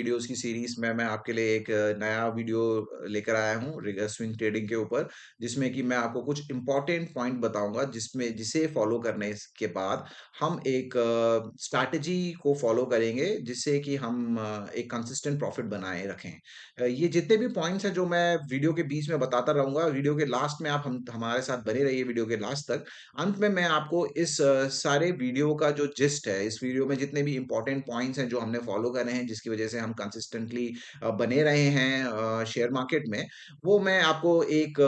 Videos की series में मैं आपके लिए एक नया वीडियो लेकर आया हूँ स्विंग ट्रेडिंग के ऊपर, जिसमें कि मैं आपको कुछ इंपॉर्टेंट पॉइंट बताऊंगा जिसमें जिसे फॉलो करने के बाद हम एक स्ट्रैटेजी को फॉलो करेंगे जिससे कि हम एक कंसिस्टेंट प्रॉफिट बनाए रखें। ये जितने भी पॉइंट्स हैं जो मैं वीडियो के बीच में बताता रहूंगा, वीडियो के लास्ट में आप हम हमारे साथ बने रहिए वीडियो के लास्ट तक। अंत में मैं आपको इस सारे वीडियो का जो जिस्ट है, इस वीडियो में जितने भी इंपॉर्टेंट पॉइंट्स हैं जो हमने फॉलो करे हैं, जिसकी वजह से हम कंसिस्टेंटली बने रहे हैं शेयर मार्केट में, वो मैं आपको एक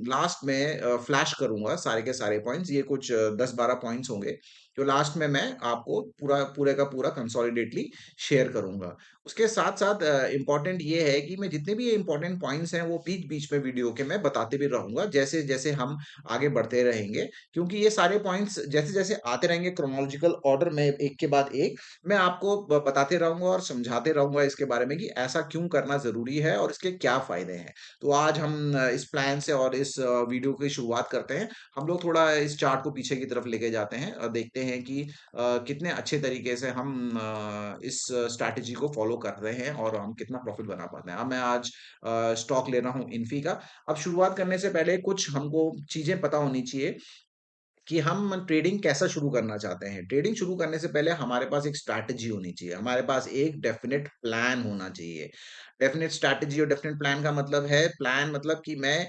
लास्ट में फ्लैश करूंगा सारे के सारे पॉइंट्स। ये कुछ 10-12 पॉइंट्स होंगे जो लास्ट में मैं आपको पूरा पूरे का पूरा कंसोलिडेटली शेयर करूंगा। उसके साथ साथ इम्पोर्टेंट ये है कि मैं जितने भी ये इंपॉर्टेंट पॉइंट्स हैं वो बीच बीच में वीडियो के मैं बताते भी रहूंगा जैसे जैसे हम आगे बढ़ते रहेंगे, क्योंकि ये सारे पॉइंट्स जैसे जैसे आते रहेंगे क्रोनोलॉजिकल ऑर्डर में एक के बाद एक, मैं आपको बताते रहूंगा और समझाते रहूंगा इसके बारे में कि ऐसा क्यों करना जरूरी है और इसके क्या फायदे हैं। तो आज हम इस प्लान से और इस वीडियो की शुरुआत करते हैं। हम लोग थोड़ा इस चार्ट को पीछे की तरफ लेके जाते हैं और देखते हैं कि कितने अच्छे तरीके से हम इस स्ट्रैटेजी को फॉलो कर रहे हैं और हम कितना प्रॉफिट बना पाते हैं। अब मैं आज स्टॉक ले रहा हूँ इन्फी का। अब शुरुआत करने से पहले कुछ हमको चीजें पता होनी चाहिए कि हम ट्रेडिंग कैसा शुरू करना चाहते हैं। ट्रेडिंग शुरू करने से पहले हमारे पास एक स्ट्रैटेजी होनी चाहिए, हमारे पास एक डेफिनेट प्लान होना चाहिए। डेफिनेट स्ट्रैटेजी और डेफिनेट प्लान का मतलब है, प्लान मतलब कि मैं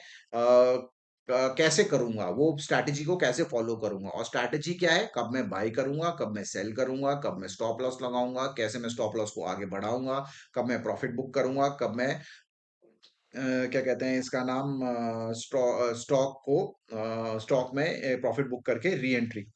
कैसे करूंगा, वो स्ट्रैटेजी को कैसे फॉलो करूंगा। और स्ट्रैटेजी क्या है, कब मैं बाई करूंगा, कब मैं सेल करूंगा, कब मैं स्टॉप लॉस लगाऊंगा, कैसे मैं स्टॉप लॉस को आगे बढ़ाऊंगा, कब मैं प्रॉफिट बुक करूंगा, कब मैं क्या कहते हैं इसका नाम, स्टॉक में प्रॉफिट बुक करके री एंट्री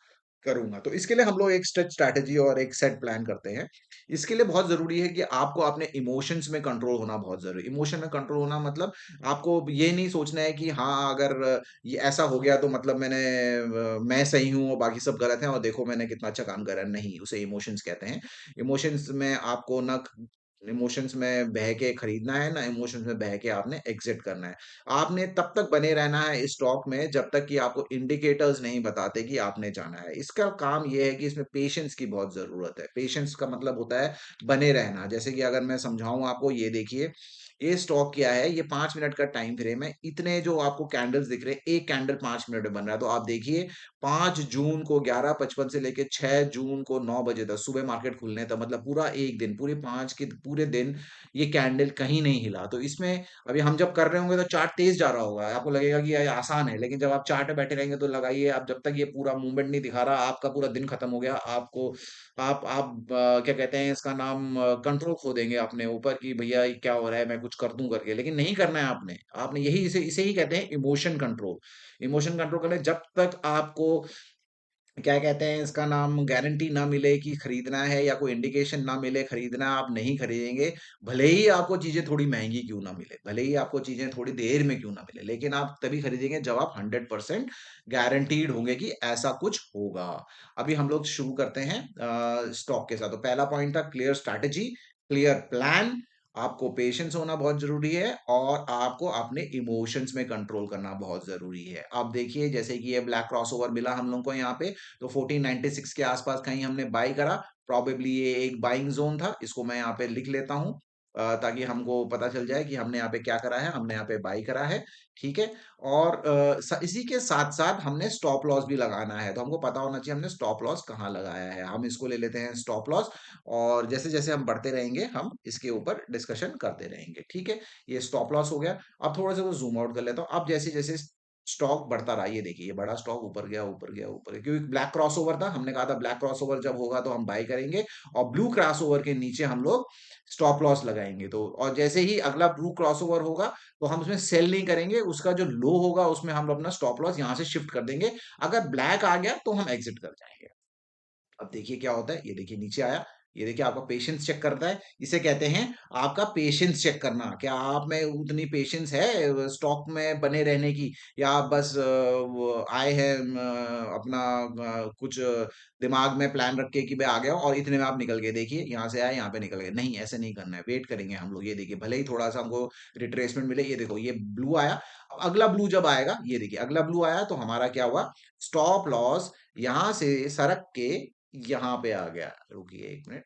करूंगा। तो इसके लिए हम लोग एक स्ट्रेच स्ट्रैटेजी और एक सेट प्लान करते हैं। इसके लिए बहुत जरूरी है कि आपको अपने इमोशंस में कंट्रोल होना बहुत जरूरी है। इमोशन में कंट्रोल होना मतलब आपको ये नहीं सोचना है कि हाँ, अगर ये ऐसा हो गया तो मतलब मैं सही हूँ और बाकी सब गलत हैं और देखो मैंने कितना अच्छा काम करा। नहीं, उसे इमोशंस कहते हैं। इमोशंस में आपको ना इमोशंस में बह के खरीदना है, ना इमोशंस में बह के आपने एग्जिट करना है। आपने तब तक बने रहना है इस स्टॉक में जब तक कि आपको इंडिकेटर्स नहीं बताते कि आपने जाना है। इसका काम ये है कि इसमें पेशेंस की बहुत जरूरत है। पेशेंस का मतलब होता है बने रहना। जैसे कि अगर मैं समझाऊं आपको, ये देखिए, ये स्टॉक क्या है, ये 5 मिनट का टाइम फ्रेम है। इतने जो आपको कैंडल्स दिख रहे हैं, एक कैंडल 5 मिनट में बन रहा है। तो आप देखिए, 5 जून को 11:55 से लेके 6 जून को 9 बजे तक, सुबह मार्केट खुलने तक, मतलब पूरा एक दिन, पूरे 5 के पूरे दिन ये कैंडल कहीं नहीं हिला। तो इसमें अभी हम जब कर रहे होंगे तो चार्ट तेज जा रहा होगा, आपको लगेगा कि ये आसान है, लेकिन जब आप चार्ट पे बैठे रहेंगे तो लगाइए, आप जब तक ये पूरा मूवमेंट नहीं दिखा रहा, आपका पूरा दिन खत्म हो गया। आपको आप क्या कहते हैं इसका नाम, कंट्रोल खो देंगे अपने ऊपर कि भैया ये क्या हो रहा है, मैं कुछ कर दूं करके। लेकिन नहीं करना है आपने। आपने यही इसे इसे ही कहते हैं इमोशन कंट्रोल। इमोशन कंट्रोल करने जब तक आपको क्या कहते हैं इसका नाम, गारंटी ना मिले कि खरीदना है या कोई इंडिकेशन ना मिले खरीदना है, आप नहीं खरीदेंगे। भले ही आपको चीजें थोड़ी महंगी क्यों ना मिले, भले ही आपको चीजें थोड़ी देर में क्यों ना मिले, लेकिन आप तभी खरीदेंगे जब आप 100% गारंटीड होंगे कि ऐसा कुछ होगा। अभी हम लोग शुरू करते हैं स्टॉक के साथ। तो पहला पॉइंट था क्लियर स्ट्रैटेजी, क्लियर प्लान। आपको पेशेंस होना बहुत जरूरी है और आपको अपने इमोशंस में कंट्रोल करना बहुत जरूरी है। अब देखिए, जैसे कि ये ब्लैक क्रॉसओवर मिला हम लोग को यहाँ पे, तो 1496 के आसपास कहीं हमने बाई करा। प्रोबेबली ये एक बाइंग जोन था। इसको मैं यहाँ पे लिख लेता हूँ ताकि हमको पता चल जाए कि हमने यहाँ पे क्या करा है। हमने यहाँ पे बाई करा है, ठीक है। और इसी के साथ साथ हमने स्टॉप लॉस भी लगाना है। तो हमको पता होना चाहिए हमने स्टॉप लॉस कहाँ लगाया है। हम इसको ले लेते हैं स्टॉप लॉस, और जैसे जैसे हम बढ़ते रहेंगे हम इसके ऊपर डिस्कशन करते रहेंगे, ठीक है। ये स्टॉप लॉस हो गया। अब थोड़ा सा तो जूम आउट कर लेता हूँ। अब जैसे जैसे स्टॉक बढ़ता रहा, ये देखिए, ये बड़ा स्टॉक ऊपर गया ऊपर गया ऊपर गया, क्योंकि ब्लैक क्रॉसओवर था। हमने कहा था ब्लैक क्रॉसओवर जब होगा तो हम बाय करेंगे, और ब्लू क्रॉसओवर के नीचे हम लोग स्टॉप लॉस लगाएंगे। तो और जैसे ही अगला ब्लू क्रॉसओवर होगा तो हम उसमें सेल नहीं करेंगे, उसका जो लो होगा उसमें हम अपना स्टॉप लॉस यहां से शिफ्ट कर देंगे। अगर ब्लैक आ गया तो हम एग्जिट कर जाएंगे। अब देखिए क्या होता है, ये देखिए नीचे आया। ये देखिए आपका पेशेंस चेक करता है। इसे कहते हैं आपका पेशेंस चेक करना। क्या आप में उतनी पेशेंस है स्टॉक में बने रहने की, या आप बस वो आए हैं अपना कुछ दिमाग में प्लान रख के कि मैं आ गया हूं और इतने में आप निकल गए। देखिए यहाँ से आए यहाँ पे निकल गए। नहीं, ऐसे नहीं करना है, वेट करेंगे हम लोग। ये देखिए, भले ही थोड़ा सा हमको रिट्रेसमेंट मिले। ये देखो, ये ब्लू आया। अब अगला ब्लू जब आएगा, ये देखिए अगला ब्लू आया, तो हमारा क्या हुआ, स्टॉप लॉस यहां से सरक के यहाँ पे आ गया। रुकिए 1 मिनट,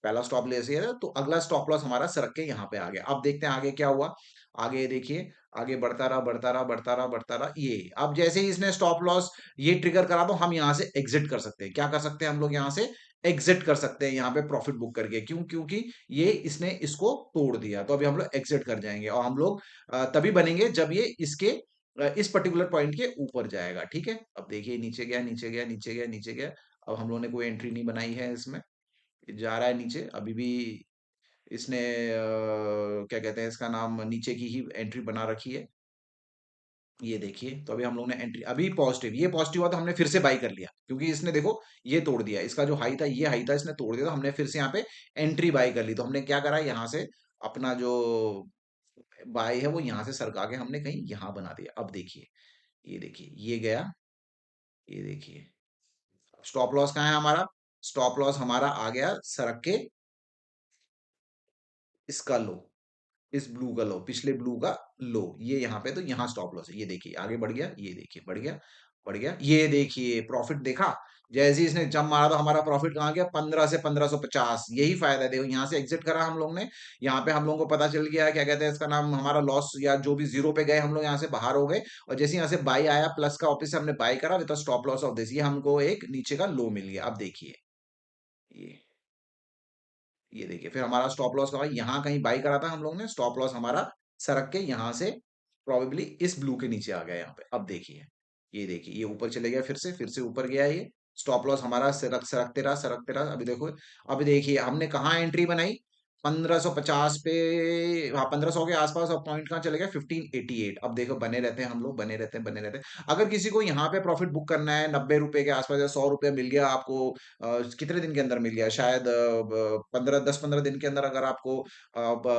पहला स्टॉप लॉस ये है, तो अगला स्टॉप लॉस हमारा सरक के यहाँ पे आ गया। अब देखते हैं आगे क्या हुआ। आगे देखिए, आगे बढ़ता रहा, बढ़ता रहा, बढ़ता रहा, बढ़ता रहा, ये अब जैसे ही इसने स्टॉप लॉस ये ट्रिगर करा, तो हम यहाँ से एग्जिट कर सकते हैं। क्या कर सकते हैं हम लोग यहाँ से? एग्जिट कर सकते हैं यहाँ पे प्रॉफिट बुक करके। क्यों? क्योंकि ये इसने इसको तोड़ दिया, तो अभी हम लोग एग्जिट कर जाएंगे, और हम लोग तभी बनेंगे जब ये इसके इस पर्टिकुलर पॉइंट के ऊपर जाएगा। ठीक है, अब देखिए नीचे गया, नीचे गया, नीचे गया, नीचे गया। अब हम लोगों ने कोई एंट्री नहीं बनाई है इसमें, ये जा रहा है नीचे अभी भी। इसने क्या कहते हैं इसका नाम, नीचे की ही एंट्री बना रखी है। ये देखिए, तो अभी हम लोग ने एंट्री, अभी पॉजिटिव, ये पॉजिटिव हुआ तो हमने फिर से बाई कर लिया, क्योंकि इसने देखो ये तोड़ दिया, इसका जो हाई था, ये हाई था, इसने तोड़ दिया, तो हमने फिर से यहाँ पे एंट्री बाई कर ली। तो हमने क्या करा, यहाँ से अपना जो बाई है वो यहाँ से सरका के हमने कहीं यहाँ बना दिया। अब देखिए, ये देखिए, ये गया, ये देखिए। स्टॉप लॉस कहाँ है हमारा? स्टॉप लॉस हमारा आ गया सरक के इसका लो, इस ब्लू का लो, पिछले ब्लू का लो, ये यहाँ पे, तो यहाँ स्टॉप लॉस है। ये देखिए आगे बढ़ गया, ये देखिए बढ़ गया, बढ़ गया, ये देखिए प्रॉफिट देखा। जैसे ही इसने जंप मारा तो हमारा प्रॉफिट कहाँ गया? 15 से 1550। यही फायदा है, देखो यहाँ से एग्जिट करा हम लोग ने। यहाँ पे हम लोगों को पता चल गया, क्या कहते हैं इसका नाम, हमारा लॉस या जो भी जीरो पे गए, हम लोग यहाँ से बाहर हो गए। और जैसे यहाँ से बाई आया प्लस का, ऑफिस से हमने बाई करा with stop loss of this, ये हमको एक नीचे का लो मिल गया। अब देखिए, ये ये देखिए, फिर हमारा स्टॉप लॉस का यहाँ कहीं बाई करा था हम लोग ने, स्टॉप लॉस हमारा सरक के यहाँ से प्रोबेबली इस ब्लू के नीचे आ गया यहाँ पे। अब देखिए, ये ऊपर चले गया, फिर से ऊपर गया ये। स्टॉप लॉस हमारा सरकते रहा। अभी देखो, अभी देखिए हमने कहाँ एंट्री बनाई? 1550 पे, हाँ 1500 के आसपास। अब पॉइंट कहाँ चले गए? 1588। अब देखो बने रहते हैं हम लोग, बने रहते हैं, बने रहते हैं। अगर किसी को यहाँ पे प्रॉफिट बुक करना है 90 रुपए के आसपास या 100 रुपया मिल गया आपको, कितने दिन के अंदर मिल गया? शायद 10-15 दिन के अंदर अगर आपको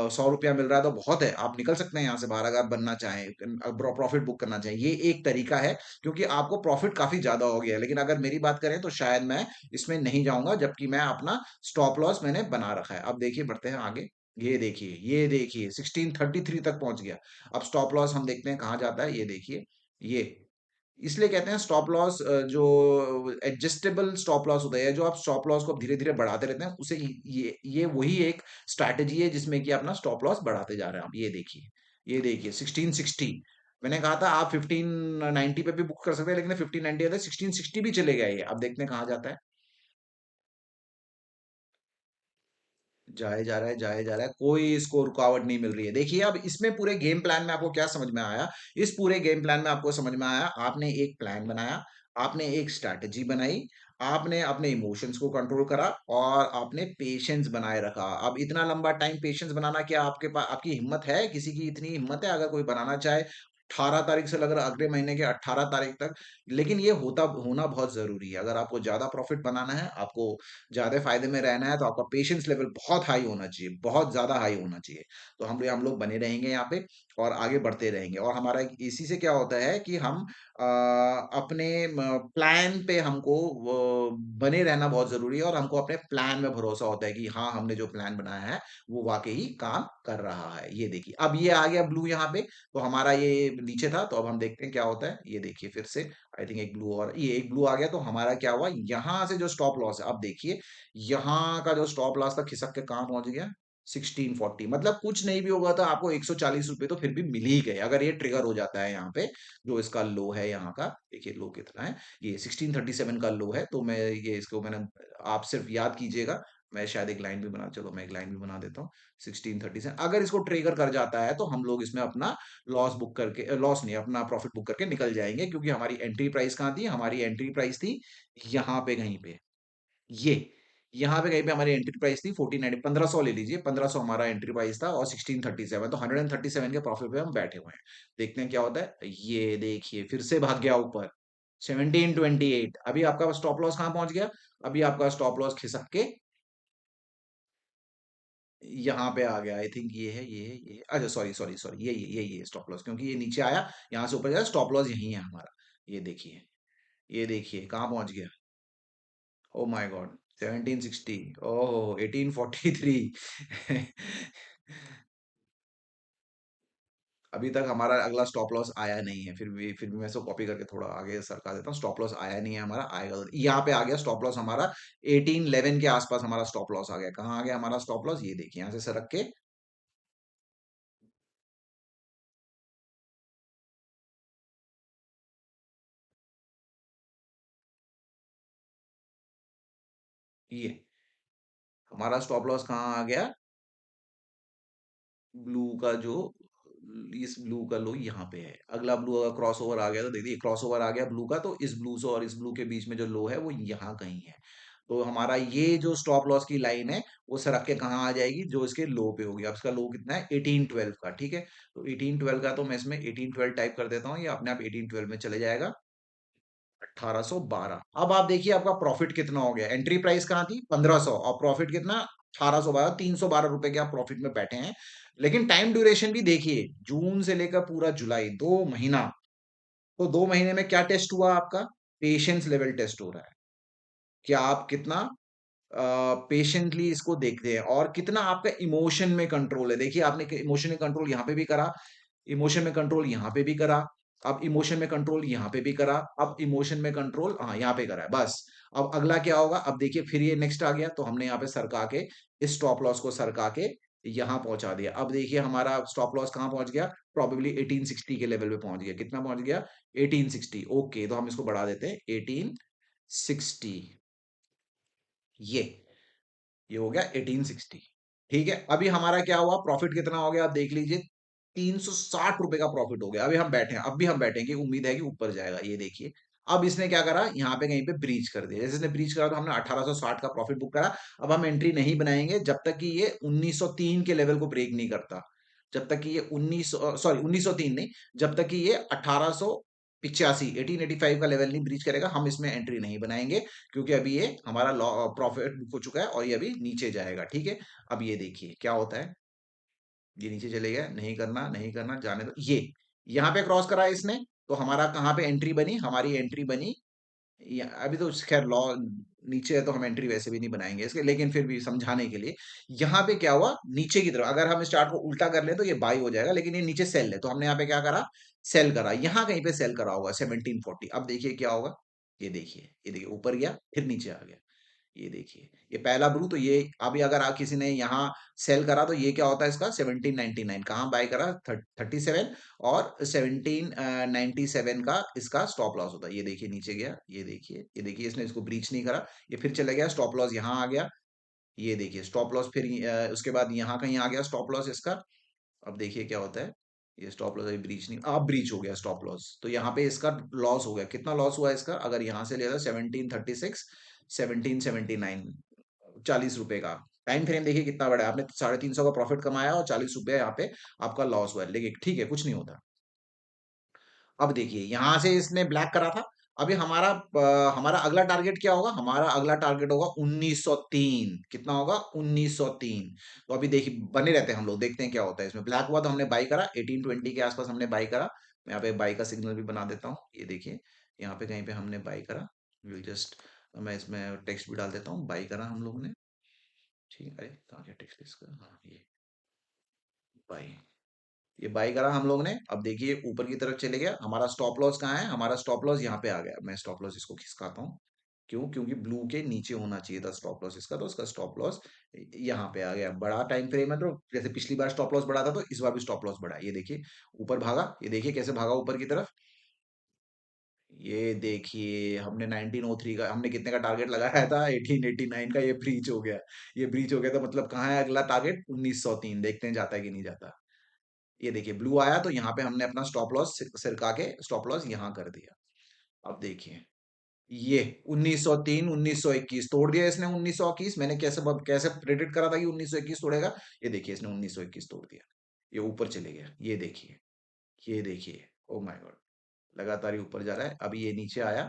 100 रुपया मिल रहा है तो बहुत है, आप निकल सकते हैं यहाँ से बाहर अगर आप बनना चाहें, प्रॉफिट बुक करना चाहें। ये एक तरीका है, क्योंकि आपको प्रॉफिट काफी ज्यादा हो गया है। लेकिन अगर मेरी बात करें तो शायद मैं इसमें नहीं जाऊंगा, जबकि मैं अपना स्टॉप लॉस मैंने बना रखा है। अब देखिए बढ़ते हैं आगे। ये देखिए 1633 तक पहुंच गया। अब स्टॉप लॉस हम देखते हैं कहाँ जाता है, ये देखिए। ये इसलिए कहते हैं स्टॉप लॉस, जो एडजस्टेबल स्टॉप लॉस होता है, जो आप स्टॉप लॉस को धीरे धीरे बढ़ाते रहते हैं, उसे ये वही एक स्ट्रैटेजी है जिसमें कि अपना स्टॉप लॉस बढ़ाते जा रहे हैं आप। ये देखिए 1660। मैंने कहा था आप 1590 पे भी बुक कर सकते हैं, लेकिन 1590 आता है, 1660 भी चले गए ये। अब देखते हैं कहाँ जाता है। जाए जा रहा है, जाए जा रहा है, कोई इसको रुकावट नहीं मिल रही है। देखिए अब इसमें पूरे गेम प्लान में आपको क्या समझ में आया? इस पूरे गेम प्लान में आपको समझ में आया, आपने एक प्लान बनाया, आपने एक स्ट्रैटेजी बनाई, आपने अपने इमोशंस को कंट्रोल करा, और आपने पेशेंस बनाए रखा। अब इतना लंबा टाइम पेशेंस बनाना, क्या आपके पास, आपकी हिम्मत है? किसी की इतनी हिम्मत है अगर कोई बनाना चाहे 18 तारीख से लेकर अगले महीने के 18 तारीख तक? लेकिन ये होता होना बहुत जरूरी है। अगर आपको ज्यादा प्रॉफिट बनाना है, आपको ज्यादा फायदे में रहना है, तो आपका पेशेंस लेवल बहुत हाई होना चाहिए, बहुत ज्यादा हाई होना चाहिए। तो हम लोग बने रहेंगे यहाँ पे, और आगे बढ़ते रहेंगे। और हमारा इसी से क्या होता है कि हम अपने प्लान पे हमको बने रहना बहुत जरूरी है, और हमको अपने प्लान में भरोसा होता है कि हाँ हमने जो प्लान बनाया है वो वाकई काम कर रहा है। ये देखिए अब ये आ गया ब्लू यहाँ पे, तो हमारा ये नीचे था, तो अब हम देखते हैं क्या होता है। ये देखिए फिर से आई थिंक एक ब्लू, और ये एक ब्लू आ गया, तो हमारा क्या हुआ, यहाँ से जो स्टॉप लॉस है, अब देखिए यहाँ का जो स्टॉप लॉस था खिसक के कहाँ पहुंच गया? 1640। मतलब कुछ नहीं भी होगा तो आपको 140 रुपए तो फिर भी मिल ही गए, अगर ये ट्रिगर हो जाता है यहाँ पे। जो इसका लो है यहाँ का, देखिए लो कितना है, ये 1637 का लो है। तो मैं ये इसको मैंने, आप सिर्फ याद कीजिएगा। मैं शायद एक लाइन भी बना, चलो मैं एक लाइन भी बना देता हूँ। 1637 अगर इसको ट्रिगर कर जाता है, तो हम लोग इसमें अपना लॉस बुक करके, लॉस नहीं, अपना प्रॉफिट बुक करके निकल जाएंगे। क्योंकि हमारी एंट्री प्राइस कहाँ थी? हमारी एंट्री प्राइस थी यहाँ पे कहीं पे, ये यहाँ पे कहीं पे हमारी एंट्री प्राइस थी 1490, 1500 ले लीजिए, 1500 हमारा एंट्री प्राइस था, और 1637, तो 137 के प्रॉफिट पे हम बैठे हुए हैं। देखते हैं क्या होता है। ये देखिए फिर से भाग गया ऊपर, 1728। अभी आपका स्टॉप लॉस कहाँ पहुंच गया? अभी आपका स्टॉप लॉस खिसक के यहाँ पे आ गया। आई थिंक ये है, अच्छा सॉरी सॉरी सॉरी, ये स्टॉप लॉस, क्योंकि ये नीचे आया, यहाँ से ऊपर गया, स्टॉप लॉस यही है हमारा। ये देखिए, ये देखिए कहाँ पहुंच गया। ओ माय गॉड, 1760, ओहो 1843। अभी तक हमारा अगला स्टॉप लॉस आया नहीं है, फिर भी मैं इसको कॉपी करके थोड़ा आगे सरका देता हूँ। स्टॉप लॉस आया नहीं है हमारा, आएगा यहाँ पे आ गया स्टॉप लॉस हमारा 1811 के आसपास हमारा स्टॉप लॉस आ गया। कहाँ आ गया हमारा स्टॉप लॉस, ये देखिए यहाँ से सरक के ये हमारा स्टॉप लॉस कहाँ आ गया, ब्लू का जो इस ब्लू का लो यहाँ पे है। अगला ब्लू अगर क्रॉस ओवर आ गया तो देखिए क्रॉस ओवर आ गया ब्लू का, तो इस ब्लू से और इस ब्लू के बीच में जो लो है वो यहाँ कहीं है। तो हमारा ये जो स्टॉप लॉस की लाइन है वो सरक के कहाँ आ जाएगी, जो इसके लो पे होगी। अब इसका लो कितना है 1812 का, ठीक है। तो 1812 का तो मैं इसमें 1812 टाइप कर देता हूँ, ये अपने आप 1812 में चले जाएगा। 1812। अब आप देखिए आपका प्रॉफिट कितना हो गया। एंट्री प्राइस कहाँ थी 1500 और प्रॉफिट कितना 1812, 312 रुपए के आप प्रॉफिट में बैठे हैं। लेकिन टाइम ड्यूरेशन भी देखिए, जून से लेकर पूरा जुलाई 2 महीना, तो 2 महीने में क्या टेस्ट हुआ आपका, पेशेंस लेवल टेस्ट हो रहा है कि आप कितना पेशेंटली इसको देखते हैं और कितना आपका इमोशन में कंट्रोल है। देखिए आपने इमोशन में कंट्रोल यहाँ पे भी करा, इमोशन में कंट्रोल यहाँ पे भी करा, अब इमोशन में कंट्रोल यहाँ पे भी करा, अब इमोशन में कंट्रोल हाँ यहाँ पे करा है बस। अब अगला क्या होगा, अब देखिए फिर ये नेक्स्ट आ गया, तो हमने यहाँ पे सरका के इस स्टॉप लॉस को सरका के यहाँ पहुंचा दिया। अब देखिए हमारा स्टॉप लॉस कहाँ पहुंच गया, प्रॉबेबली 1860 के लेवल पे पहुंच गया। कितना पहुंच गया 1860। ओके, तो हम इसको बढ़ा देते हैं 1860। ये ये हो गया 1860। ठीक है, अभी हमारा क्या हुआ, प्रॉफिट कितना हो गया आप देख लीजिए, 360 रुपए का प्रॉफिट हो गया। अभी हम बैठे हैं, अब भी हम बैठेंगे, उम्मीद है कि ऊपर जाएगा। ये देखिए अब इसने क्या करा, यहाँ पे कहीं पे ब्रीच कर दिया। जैसे इसने ब्रीच करा तो हमने 1860 का प्रॉफिट बुक करा। अब हम एंट्री नहीं बनाएंगे जब तक कि ये 1903 के लेवल को ब्रेक नहीं करता। जब तक कि ये 1903 नहीं, जब तक कि ये 1885 1885 का लेवल नहीं ब्रीच करेगा, हम इसमें एंट्री नहीं बनाएंगे। क्योंकि अभी ये हमारा प्रॉफिट बुक हो चुका है और ये अभी नीचे जाएगा। ठीक है, अब ये देखिए क्या होता है, ये नीचे चले गया, नहीं करना नहीं करना, जाने दो। ये यहाँ पे क्रॉस करा है इसने, तो हमारा कहाँ पे एंट्री बनी, हमारी एंट्री बनी अभी तो खैर लॉ नीचे है तो हम एंट्री वैसे भी नहीं बनाएंगे इसके, लेकिन फिर भी समझाने के लिए यहाँ पे क्या हुआ, नीचे की तरफ अगर हम इस चार्ट को उल्टा कर ले तो ये बाई हो जाएगा, लेकिन ये नीचे सेल है, तो हमने यहाँ पे क्या करा, सेल करा। यहाँ कहीं पे सेल करा होगा 1740। अब देखिए क्या होगा, ये देखिए ऊपर गया फिर नीचे आ गया। ये देखिए ये पहला ब्लू, तो ये अभी अगर आप किसी ने यहाँ सेल करा तो ये क्या होता है इसका 1799, कहाँ बाय करा 37, और 1797 का इसका स्टॉप लॉस होता है। ये देखिए नीचे गया, ये देखिए इसने इसको ब्रीच नहीं करा, ये फिर चला गया, स्टॉप लॉस यहाँ आ गया। ये देखिए स्टॉप लॉस फिर उसके बाद यहाँ कहीं आ गया स्टॉप लॉस इसका। अब देखिए क्या होता है, ये स्टॉप लॉस अभी ब्रीच नहीं, अब ब्रीच हो गया स्टॉप लॉस, तो यहाँ पे इसका लॉस हो गया। कितना लॉस हुआ इसका, अगर यहाँ से लिया था 1736, 1779, 40 रुपए का। टाइम फ्रेम देखिए कितना बड़ा है, आपने 350 का प्रॉफिट कमाया और 40 रुपए यहाँ पे आपका लॉस हुआ है, लेकिन ठीक है कुछ नहीं होता। अब देखिए यहाँ से इसने ब्लैक करा था। अभी हमारा अगला टारगेट क्या होगा, हमारा अगला टारगेट होगा 1903। कितना होगा 1903। तो अभी देखिए बने रहते हैं हम लोग, देखते हैं क्या होता है इसमें। ब्लैक हुआ तो हमने बाई करा 1820 के आसपास हमने बाई करा। मैं यहाँ पे बाई का सिग्नल भी बना देता हूँ, ये देखिए यहाँ पे कहीं पे हमने बाई करा। विल जस्ट मैं इसमें टेक्स्ट भी डाल देता हूँ, बाई करा हम लोग ने। ठीक है, कहाँ गया टेक्स्ट इसका, हाँ ये बाई, ये बाई करा हम लोग ने। अब देखिए ऊपर की तरफ चले गया। हमारा स्टॉप लॉस कहाँ है, हमारा स्टॉप लॉस यहाँ पे आ गया। मैं स्टॉप लॉस इसको खिसकाता हूँ, क्यों, क्योंकि ब्लू के नीचे होना चाहिए था स्टॉप लॉस इसका, तो इसका स्टॉप लॉस यहाँ पे आ गया। बड़ा टाइम फ्रेम है, तो जैसे पिछली बार स्टॉप लॉस बढ़ा था तो इस बार भी स्टॉप लॉस बढ़ा। ये देखिए ऊपर भागा, ये देखिए कैसे भागा ऊपर की तरफ। ये देखिए हमने 1903 का, हमने कितने का टारगेट लगाया था 1889 का, ये ब्रीच हो गया। ये ब्रीच हो गया तो मतलब कहाँ है अगला टारगेट 1903, देखते हैं जाता है कि नहीं जाता। ये देखिए ब्लू आया तो यहाँ पे हमने अपना स्टॉप लॉस सिरका के स्टॉप लॉस यहाँ कर दिया। अब देखिए ये 1903, 1921 तोड़ दिया इसने। 1921 मैंने कैसे प्रेडिक्ट करा था कि 1921 तोड़ेगा, ये देखिए इसने 1921 तोड़ दिया। ये ऊपर चले गया, ये देखिए ओ माय गॉड, लगातार ही ऊपर जा रहा है। अभी ये नीचे आया,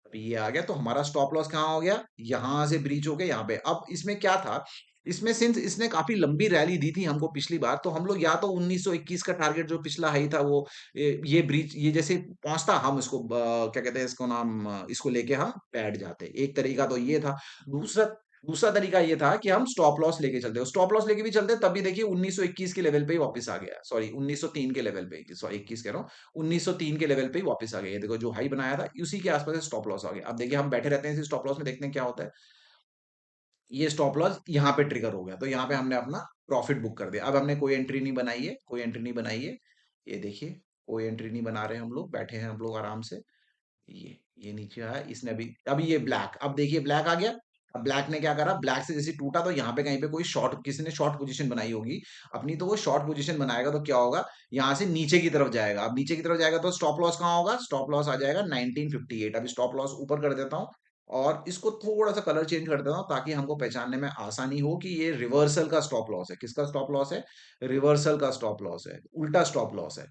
अभी ये आ गया, तो हमारा स्टॉप लॉस कहाँ हो गया, यहां से ब्रीच हो गया यहाँ पे। अब इसमें क्या था, इसमें सिंस इसने काफी लंबी रैली दी थी हमको पिछली बार, तो हम लोग या तो 1921 का टारगेट जो पिछला हाई था वो ये ब्रीच, ये जैसे पहुंचता हम इसको क्या कहते हैं इसको नाम इसको लेके हम बैठ जाते। एक तरीका तो ये था। दूसरा दूसरा तरीका ये था कि हम स्टॉप लॉस लेके चलते, स्टॉप लॉस लेके भी चलते तब भी देखिए 1921 के लेवल पे ही वापस आ गया, सॉरी 1903 के लेवल पे, सॉरी 21 कह रहा हूँ, 1903 के लेवल पे ही वापस आ गया। ये देखो जो हाई बनाया था उसी के आसपास स्टॉप लॉस आ गया। अब देखिए हम बैठे रहते हैं इसी स्टॉप लॉस में, देखते हैं क्या होता है। ये स्टॉप लॉस यहाँ पे ट्रिगर हो गया, तो यहाँ पे हमने अपना प्रॉफिट बुक कर दिया। अब हमने कोई एंट्री नहीं बनाई है, कोई एंट्री नहीं बनाई है। ये देखिए कोई एंट्री नहीं बना रहे हैं हम लोग, बैठे हैं हम लोग आराम से। ये नीचे आया इसने, अभी ये ब्लैक, अब देखिए ब्लैक आ गया। अब ब्लैक ने क्या करा, ब्लैक से जैसे टूटा तो यहाँ पे कहीं पे कोई शॉर्ट, किसी ने शॉर्ट पोजीशन बनाई होगी अपनी, तो वो शॉर्ट पोजीशन बनाएगा तो क्या होगा, यहाँ से नीचे की तरफ जाएगा। अब नीचे की तरफ जाएगा तो स्टॉप लॉस कहाँ होगा, स्टॉप लॉस आ जाएगा 1958। अभी स्टॉप लॉस ऊपर कर देता हूँ और इसको थोड़ा सा कलर चेंज कर देता हूँ ताकि हमको पहचानने में आसानी हो कि ये रिवर्सल का स्टॉप लॉस है। किसका स्टॉप लॉस है, रिवर्सल का स्टॉप लॉस है, उल्टा स्टॉप लॉस है।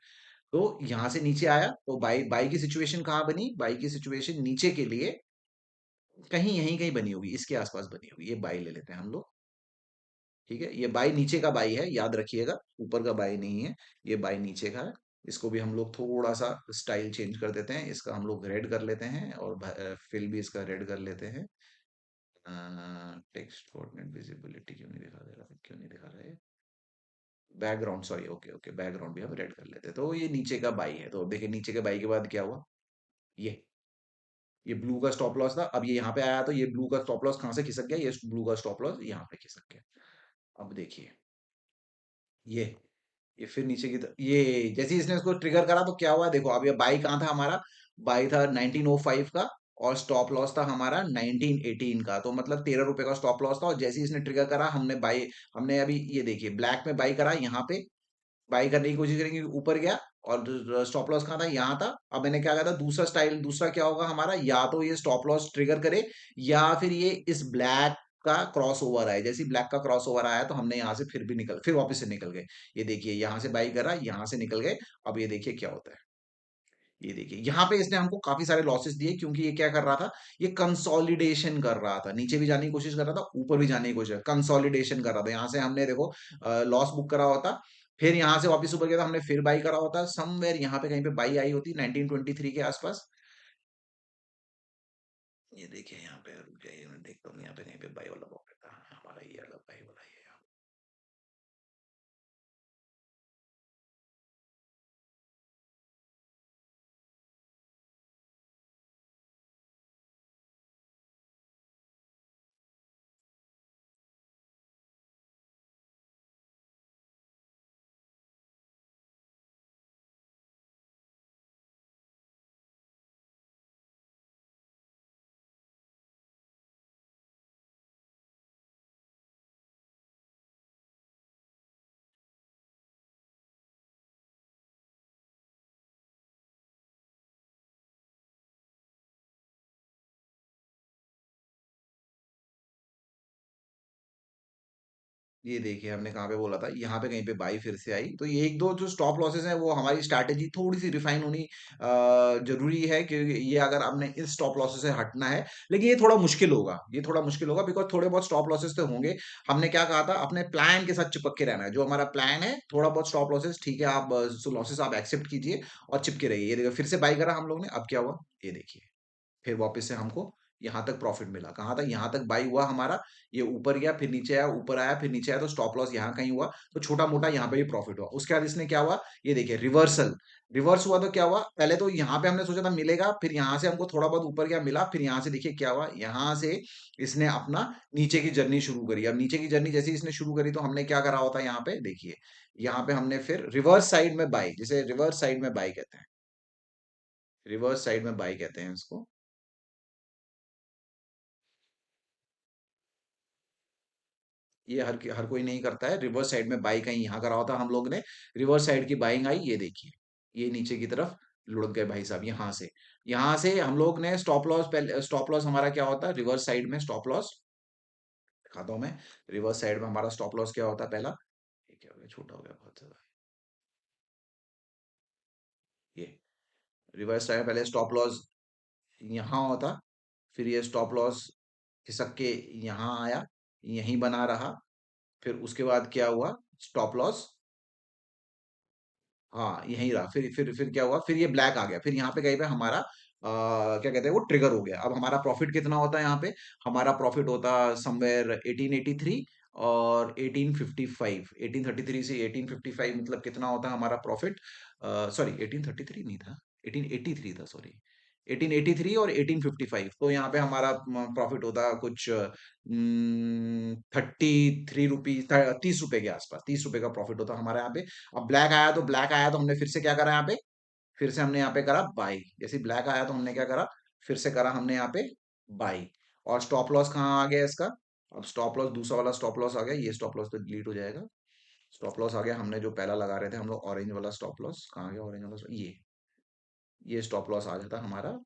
तो यहां से नीचे आया तो बाई बाई की सिचुएशन कहां बनी, बाई की सिचुएशन नीचे के लिए कहीं यहीं कहीं बनी होगी, इसके आसपास बनी होगी। ये बाई ले लेते हैं हम लोग, ठीक है। ये बाई नीचे का बाई है, याद रखिएगा, ऊपर का बाई नहीं है, ये बाई नीचे का है। इसको भी हम लोग थोड़ा सा स्टाइल चेंज कर देते हैं, इसका हम लोग रेड कर लेते हैं और फिल भी इसका रेड कर लेते हैं। टेक्स्ट कोऑर्डिनेट विजिबिलिटी क्यों नहीं दिखा दे रहा है, क्यों नहीं दिखा रहा है, background, sorry, okay okay, background भी हम रेड कर लेते हैं। तो ये नीचे का बाई है, तो देखिए नीचे के बाई के बाद क्या हुआ, ये ब्लू का स्टॉप लॉस था। अब ये यहाँ पे आया तो ये ब्लू का स्टॉप लॉस कहाँ से खिसक गया, ये ब्लू का स्टॉप लॉस यहाँ पे खिसक गया। अब देखिए ये ये फिर नीचे की ये जैसे ही इसने इसको ट्रिगर करा तो क्या हुआ, देखो अब ये बाई कहाँ था हमारा, बाई था 1905 का और स्टॉप लॉस था हमारा 1918 का, तो मतलब 13 रुपए का स्टॉप लॉस था। और जैसे ही इसने ट्रिगर करा हमने बाई, हमने अभी ये देखिए ब्लैक में बाई करा, यहाँ पे बाई करने की कोशिश करेंगे, ऊपर गया और स्टॉप लॉस कहाँ था, यहाँ था। अब मैंने क्या कहा था, दूसरा स्टाइल, दूसरा क्या होगा हमारा, या तो ये स्टॉप लॉस ट्रिगर करे या फिर ये इस ब्लैक का क्रॉस ओवर आए। जैसे ब्लैक का क्रॉस ओवर आया तो हमने यहाँ से फिर भी निकल, फिर वापस से निकल गए। ये देखिए यहाँ से बाई करा, यहाँ से निकल गए। अब ये देखिए क्या होता है, ये देखिए यहाँ पे इसने हमको काफी सारे लॉसेस दिए, क्योंकि ये क्या कर रहा था, ये कंसोलिडेशन कर रहा था, नीचे भी जाने की कोशिश कर रहा था, ऊपर भी जाने की कोशिश, कंसोलिडेशन कर रहा था। यहाँ से हमने देखो लॉस बुक करा होता, फिर यहाँ से वापस ऊपर गया था, हमने फिर बाई करा होता, समवेयर यहाँ पे कहीं पे बाई आई होती 1923 के आसपास। ये देखिए यहाँ पे, रुक जाइए मैं देखता हूँ, यहाँ पे कहीं पे बाई वाला पॉकेट था, हाँ, हमारा ये वाला बाई वाला ये। ये देखिए हमने कहाँ पे बोला था, यहाँ पे कहीं पे बाई फिर से आई। तो ये एक दो जो स्टॉप लॉसेस हैं वो हमारी स्ट्रैटेजी थोड़ी सी रिफाइन होनी जरूरी है, क्योंकि ये अगर आपने इस स्टॉप लॉसेस से हटना है, लेकिन ये थोड़ा मुश्किल होगा, ये थोड़ा मुश्किल होगा, बिकॉज थोड़े बहुत स्टॉप लॉसेस तो होंगे। हमने क्या कहा था, अपने प्लान के साथ चिपक के रहना है, जो हमारा प्लान है, थोड़ा बहुत स्टॉप लॉसेस ठीक है, आप लॉसेस आप एक्सेप्ट कीजिए और चिपके रहिए। ये देखो फिर से बाई करा हम लोग ने, अब क्या हुआ, ये देखिए फिर वापस से हमको यहाँ तक प्रॉफिट मिला। कहाँ तक, यहाँ तक बाई हुआ हमारा, ये ऊपर गया फिर नीचे आया, ऊपर आया फिर नीचे आया, तो स्टॉप लॉस यहाँ कहीं हुआ, तो छोटा मोटा यहाँ पे भी प्रॉफिट हुआ। उसके बाद इसने क्या हुआ, ये देखिए रिवर्सल, रिवर्स हुआ तो क्या हुआ, पहले तो यहाँ पे हमने सोचा था मिलेगा, फिर यहाँ से हमको थोड़ा बहुत ऊपर गया मिला, फिर यहाँ से देखिए क्या हुआ, यहाँ से इसने अपना नीचे की जर्नी शुरू करी। अब नीचे की जर्नी जैसे ही इसने शुरू करी तो हमने क्या करा होता है, यहाँ पे देखिए, यहाँ पे हमने फिर रिवर्स साइड में बाई, जिसे रिवर्स साइड में बाई कहते हैं, रिवर्स साइड में बाई कहते हैं इसको। ये हर कोई नहीं करता है। रिवर्स साइड में बाई कहीं यहाँ करा होता हम लोग ने, रिवर्स साइड की बाइंग आई, ये देखिए ये नीचे की तरफ लुढ़क गए भाई साहब। यहाँ से हम लोग ने स्टॉप लॉस, पहले स्टॉप लॉस हमारा क्या होता है, रिवर्स साइड में स्टॉप लॉस दिखाता हूँ मैं। रिवर्स साइड में हमारा स्टॉप लॉस क्या होता है पहला, ये क्या हो गया, छोटा हो गया बहुत ज्यादा, ये रिवर्स साइड पहले स्टॉप लॉस यहाँ होता, फिर ये स्टॉप लॉस खिसक के यहाँ आया, यहीं बना रहा, फिर उसके बाद क्या हुआ, स्टॉप लॉस, हाँ यहीं रहा, फिर क्या हुआ, फिर ये ब्लैक आ गया, फिर यहाँ पे कहीं पे हमारा क्या कहते हैं वो ट्रिगर हो गया। अब हमारा प्रॉफिट कितना होता है यहाँ पे? हमारा प्रॉफिट होता समवेयर 1883 और 1855। 1833 से 1855 मतलब कितना होता है हमारा प्रॉफिट? सॉरी 1833 नहीं था, 1883 था, सॉरी। 1883 और 1855, तो यहाँ पे हमारा प्रॉफिट होता कुछ 33 रुपीज, 30 रुपए के आसपास, 30 रुपए का प्रॉफिट होता हमारे यहाँ पे। अब ब्लैक आया तो हमने फिर से क्या करा यहाँ पे? फिर से हमने यहाँ पे करा बाई। जैसे ब्लैक आया तो हमने क्या करा? फिर से करा हमने यहाँ पे बाई। और स्टॉप लॉस कहाँ आ गया इसका? अब स्टॉप लॉस, दूसरा वाला स्टॉप लॉस आ गया, ये स्टॉप लॉस तो डिलीट हो जाएगा। स्टॉप लॉस आ गया, हमने जो पहला लगा रहे थे हम लोग ऑरेंज वाला स्टॉप लॉस, कहाँ गया ऑरेंज वाला? ये स्टॉप लॉस आ जाता हमारा।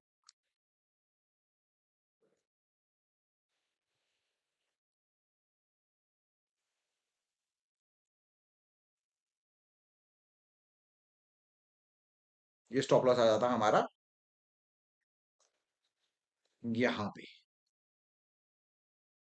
ये स्टॉप लॉस आ जाता हमारा यहाँ पे।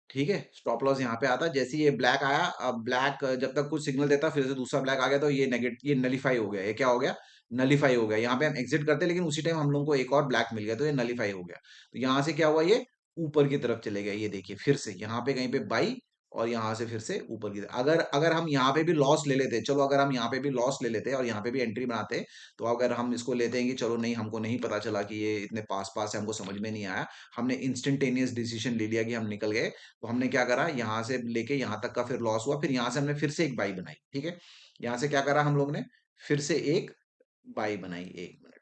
ठीक है, स्टॉप लॉस यहाँ पे आता है। जैसे ही ये ब्लैक आया, अब ब्लैक जब तक कुछ सिग्नल देता फिर से दूसरा ब्लैक आ गया, तो ये नलीफाई हो गया। ये क्या हो गया? नलीफाई हो गया। यहाँ पे हम एग्जिट करते लेकिन उसी टाइम हम लोगों को एक और ब्लैक मिल गया, तो ये नलीफाई हो गया। तो यहाँ से क्या हुआ? ये ऊपर की तरफ चले गया। ये देखिए फिर से यहाँ पे कहीं पे बाई, और यहाँ से फिर से ऊपर की तरफ। अगर अगर हम यहाँ पे भी लॉस ले लेते, चलो अगर हम यहाँ पे भी लॉस ले लेते और यहाँ पे भी एंट्री बनाते, तो अगर हम इसको लेते हैं कि चलो नहीं, हमको नहीं पता चला कि ये इतने पास पास है, हमको समझ में नहीं आया, हमने इंस्टेंटेनियस डिसीजन ले लिया कि हम निकल गए, तो हमने क्या करा? यहाँ से लेके यहाँ तक का फिर लॉस हुआ, फिर यहाँ से हमने फिर से एक बाई बनाई। ठीक है, यहाँ से क्या करा हम लोग ने? फिर से एक बाई बनाई। 1 मिनट,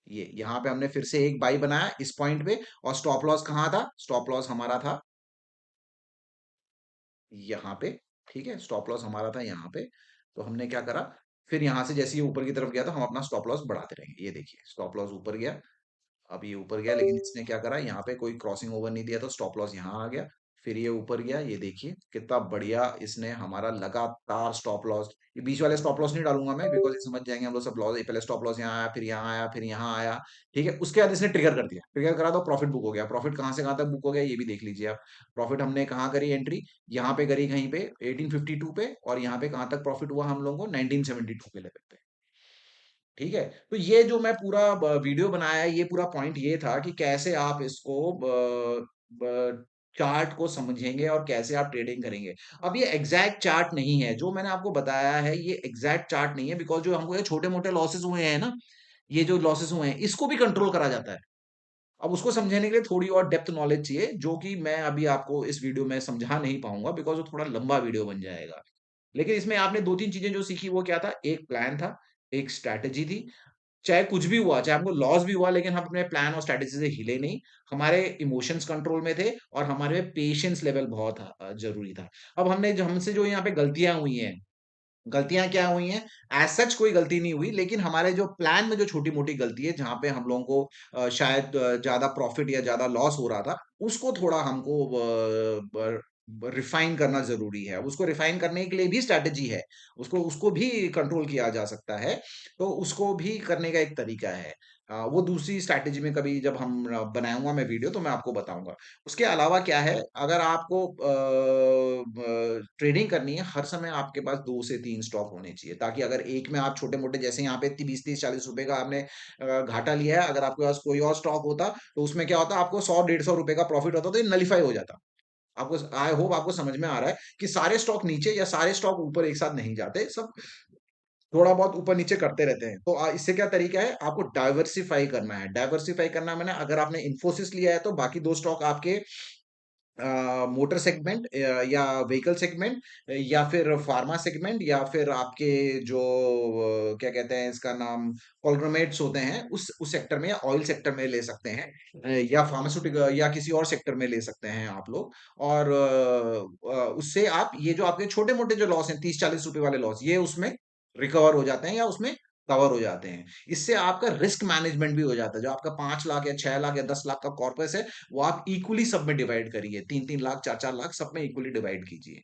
ये यहाँ पे हमने फिर से एक बाई बनाया इस पॉइंट पे। और स्टॉप लॉस कहाँ था? स्टॉप लॉस हमारा था यहाँ पे। ठीक है, स्टॉप लॉस हमारा था यहाँ पे। तो हमने क्या करा? फिर यहाँ से जैसे ये ऊपर की तरफ गया तो हम अपना स्टॉप लॉस बढ़ाते रहेंगे। ये देखिए स्टॉप लॉस ऊपर गया, अब ये ऊपर गया, लेकिन इसने क्या करा? यहाँ पे कोई क्रॉसिंग ओवर नहीं दिया, तो स्टॉप लॉस यहाँ आ गया। फिर ये ऊपर गया, ये देखिए कितना बढ़िया इसने हमारा लगातार स्टॉप लॉस। ये बीच वाले स्टॉप लॉस नहीं डालूंगा मैं, बिकॉज ये समझ जाएंगे हम लोग सब लॉस। पहले स्टॉप लॉस यहाँ आया, फिर यहाँ आया, फिर यहाँ आया। ठीक है, उसके बाद इसने ट्रिगर कर दिया, ट्रिगर करा तो प्रॉफिट बुक हो गया। प्रॉफिट कहाँ से कहाँ तक बुक हो गया ये भी देख लीजिए आप। प्रॉफिट हमने कहाँ करी एंट्री? यहाँ पे करी कहीं पे 1852 पे, और यहाँ पे कहाँ तक प्रॉफिट हुआ हम लोगों को? 1972 के लेवल पे। ठीक है, तो ये जो मैं पूरा वीडियो बनाया है, ये पूरा पॉइंट ये था कि कैसे आप इसको चार्ट को समझेंगे और कैसे आप ट्रेडिंग करेंगे। अब ये एग्जैक्ट चार्ट नहीं है जो मैंने आपको बताया है, ये एग्जैक्ट चार्ट नहीं है, बिकॉज जो हमको ये छोटे मोटे लॉसेस हुए हैं ना, ये जो लॉसेस हुए हैं इसको भी कंट्रोल करा जाता है। अब उसको समझने के लिए थोड़ी और डेप्थ नॉलेज चाहिए, जो कि मैं अभी आपको इस वीडियो में समझा नहीं पाऊंगा, बिकॉज वो थोड़ा लंबा वीडियो बन जाएगा। लेकिन इसमें आपने दो तीन चीजें जो सीखी वो क्या था? एक प्लान था, एक स्ट्रैटेजी थी। चाहे कुछ भी हुआ, चाहे हमको लॉस भी हुआ, लेकिन हम अपने प्लान और स्ट्रैटेजी से हिले नहीं। हमारे इमोशंस कंट्रोल में थे और हमारे में पेशेंस लेवल बहुत जरूरी था। अब हमने जो हमसे जो यहाँ पे गलतियां हुई हैं, गलतियां क्या हुई हैं? एज सच कोई गलती नहीं हुई, लेकिन हमारे जो प्लान में जो छोटी मोटी गलती है, जहां पे हम लोगों को शायद ज्यादा प्रॉफिट या ज्यादा लॉस हो रहा था, उसको थोड़ा हमको रिफाइन करना जरूरी है। अब उसको रिफाइन करने के लिए भी स्ट्रैटेजी है, उसको उसको भी कंट्रोल किया जा सकता है। तो उसको भी करने का एक तरीका है। वो दूसरी स्ट्रैटेजी में कभी जब हम बनाऊंगा मैं वीडियो, तो मैं आपको बताऊंगा। उसके अलावा क्या है, अगर आपको ट्रेडिंग करनी है, हर समय आपके पास 2 से 3 स्टॉक होने चाहिए, ताकि अगर एक में आप छोटे मोटे, जैसे यहाँ पे 20 30 40 रुपए का आपने घाटा लिया है, अगर आपके पास कोई और स्टॉक होता तो उसमें क्या होता? आपको 100 150 रुपए का प्रॉफिट होता, तो ये नलीफाई हो जाता। आपको, आई होप आपको समझ में आ रहा है कि सारे स्टॉक नीचे या सारे स्टॉक ऊपर एक साथ नहीं जाते, सब थोड़ा बहुत ऊपर नीचे करते रहते हैं। तो इससे क्या तरीका है? आपको डाइवर्सिफाई करना है। डाइवर्सिफाई करना मैंने, अगर आपने इन्फोसिस लिया है तो बाकी 2 स्टॉक आपके मोटर सेगमेंट या व्हीकल सेगमेंट, या फिर फार्मा सेगमेंट, या फिर आपके जो क्या कहते हैं इसका नाम, कॉन्ग्लोमेरेट्स होते हैं, उस सेक्टर में, या ऑयल सेक्टर में ले सकते हैं, या फार्मास्यूटिकल या किसी और सेक्टर में ले सकते हैं आप लोग। और उससे आप ये जो आपके छोटे मोटे जो लॉस हैं, 30 40 रुपए वाले लॉस, ये उसमें रिकवर हो जाते हैं या उसमें कवर हो जाते हैं। इससे आपका रिस्क मैनेजमेंट भी हो जाता है। जो आपका 5 लाख या 6 लाख या 10 लाख का कॉर्पस है, वो आप इक्वली सब में डिवाइड करिए, 3 3 लाख 4 4 लाख सब में इक्वली डिवाइड कीजिए।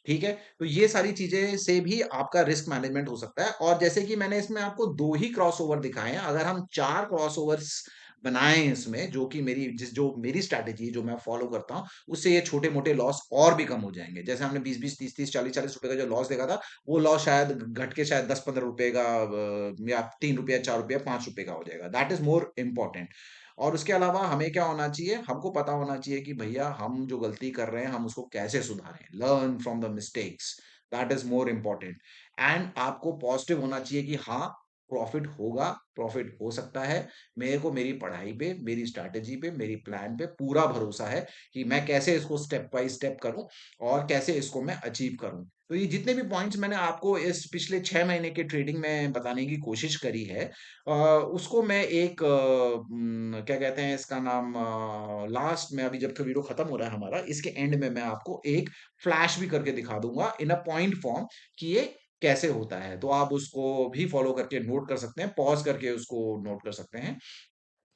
ठीक है, तो ये सारी चीजें से भी आपका रिस्क मैनेजमेंट हो सकता है। और जैसे कि मैंने इसमें आपको 2 ही क्रॉसओवर दिखाए हैं, अगर हम 4 क्रॉसओवर्स बनाएँ इसमें, जो मेरी स्ट्रैटेजी जो मैं फॉलो करता हूँ, उससे ये छोटे-मोटे लॉस और भी कम हो जाएँगे। जैसे हमने 20-20, 30-30, 40-40 रुपए का जो लॉस देखा था, वो लॉस शायद घट के शायद 10-15 रुपए का या ₹3, ₹4, ₹5 का हो जाएगा। That is more important. और उसके अलावा हमें क्या होना चाहिए, हमको पता होना चाहिए कि भैया हम जो गलती कर रहे हैं, हम उसको कैसे सुधारें। Learn from the mistakes, that is more important. And आपको पॉजिटिव होना चाहिए कि हाँ, प्रॉफ़िट होगा, प्रॉफ़िट हो सकता है। मेरे को मेरी पढ़ाई पे, मेरी स्ट्रैटेजी पे, मेरी प्लान पे पूरा भरोसा है कि मैं कैसे इसको स्टेप बाय स्टेप करूँ और कैसे इसको मैं अचीव करूँ। तो ये जितने भी पॉइंट्स मैंने आपको इस पिछले 6 महीने के ट्रेडिंग में बताने की कोशिश करी है, उसको मैं एक क्या कहते हैं इसका नाम, लास्ट में अभी जब वीडियो खत्म हो रहा है हमारा, इसके एंड में मैं आपको एक फ्लैश भी करके दिखा दूँगा इन अ पॉइंट फॉर्म कि ये कैसे होता है। तो आप उसको भी फ़ॉलो करके नोट कर सकते हैं, पॉज़ करके उसको नोट कर सकते हैं।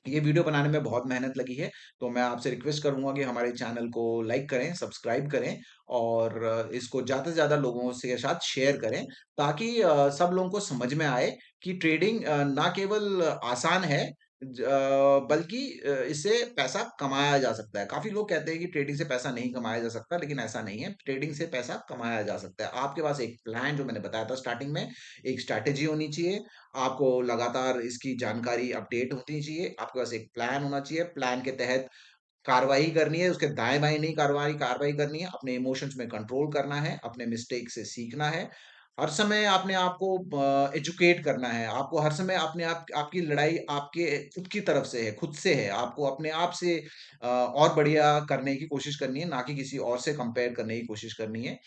ये वीडियो बनाने में बहुत मेहनत लगी है, तो मैं आपसे रिक्वेस्ट करूँगा कि हमारे चैनल को लाइक करें, सब्सक्राइब करें और इसको ज़्यादा से ज़्यादा लोगों से के साथ शेयर करें, ताकि सब लोगों को समझ में आए कि ट्रेडिंग ना केवल आसान है, बल्कि इससे पैसा कमाया जा सकता है। काफ़ी लोग कहते हैं कि ट्रेडिंग से पैसा नहीं कमाया जा सकता, लेकिन ऐसा नहीं है। ट्रेडिंग से पैसा कमाया जा सकता है। आपके पास एक प्लान, जो मैंने बताया था स्टार्टिंग में, एक स्ट्रैटेजी होनी चाहिए, आपको लगातार इसकी जानकारी अपडेट होनी चाहिए, आपके पास एक प्लान होना चाहिए, प्लान के तहत कार्रवाई करनी है, उसके दाएँ-बाएँ नहीं कार्रवाई कार्रवाई करनी है, अपने इमोशंस में कंट्रोल करना है, अपने मिस्टेक से सीखना है। हर समय अपने आप को एजुकेट करना है, आपको हर समय अपने आप आपकी लड़ाई आपके खुद की तरफ से है, खुद से है। आपको अपने आप से और बढ़िया करने की कोशिश करनी है, ना कि किसी और से कंपेयर करने की कोशिश करनी है।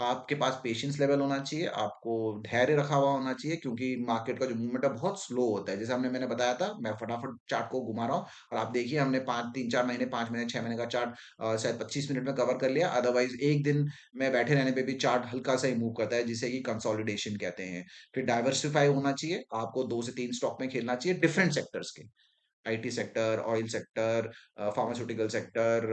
आपके पास पेशेंस लेवल होना चाहिए, आपको धैर्य रखा हुआ होना चाहिए, क्योंकि मार्केट का जो मूवमेंट है बहुत स्लो होता है। जैसे मैंने बताया था, मैं फटाफट चार्ट को घुमा रहा हूँ और आप देखिए हमने 5 3-4 महीने, 5 महीने, 6 महीने का चार्ट शायद 25 मिनट में कवर कर लिया। अदरवाइज़ 1 दिन में बैठे रहने पे भी चार्ट हल्का-सा ही मूव करता है, जिसे कि कंसोलिडेशन कहते हैं। फिर डाइवर्सिफाई होना चाहिए, आपको 2 से 3 स्टॉक में खेलना चाहिए डिफरेंट सेक्टर्स के। IT sector, oil sector, pharmaceutical sector,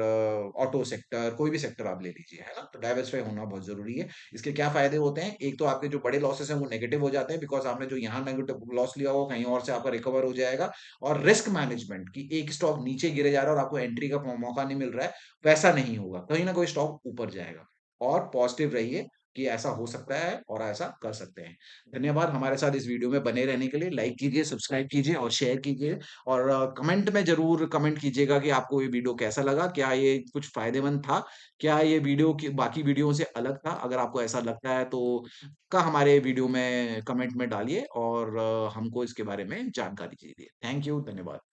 auto sector, कोई भी सेक्टर आप ले लीजिए, है ना? तो डाइवर्सिफ़ाई होना बहुत ज़रूरी है। इसके क्या फ़ायदे होते हैं? एक तो आपके जो बड़े लॉसेस हैं, वो नेगेटिव हो जाते हैं, बिकॉज़ आपने जो यहाँ नेगेटिव लॉस लिया हो, कहीं और से आपका रिकवर हो जाएगा। और रिस्क मैनेजमेंट, कि एक स्टॉक नीचे गिरे जा रहा है और आपको एंट्री का मौका नहीं मिल रहा है, वैसा नहीं होगा। कहीं न कोई स्टॉक ऊपर जाएगा। और पॉज़िटिव रहिए कि ऐसा हो सकता है और ऐसा कर सकते हैं। धन्यवाद हमारे साथ इस वीडियो में बने रहने के लिए। लाइक कीजिए, सब्सक्राइब कीजिए और शेयर कीजिए। और कमेंट में ज़रूर कमेंट कीजिएगा कि आपको ये वीडियो कैसा लगा? क्या ये कुछ फ़ायदेमंद था? क्या ये वीडियो की बाकी वीडियो से अलग था? अगर आपको ऐसा लगता है तो का हमारे वीडियो में कमेंट में डालिए और हमको इसके बारे में जानकारी दीजिए। थैंक यू, धन्यवाद।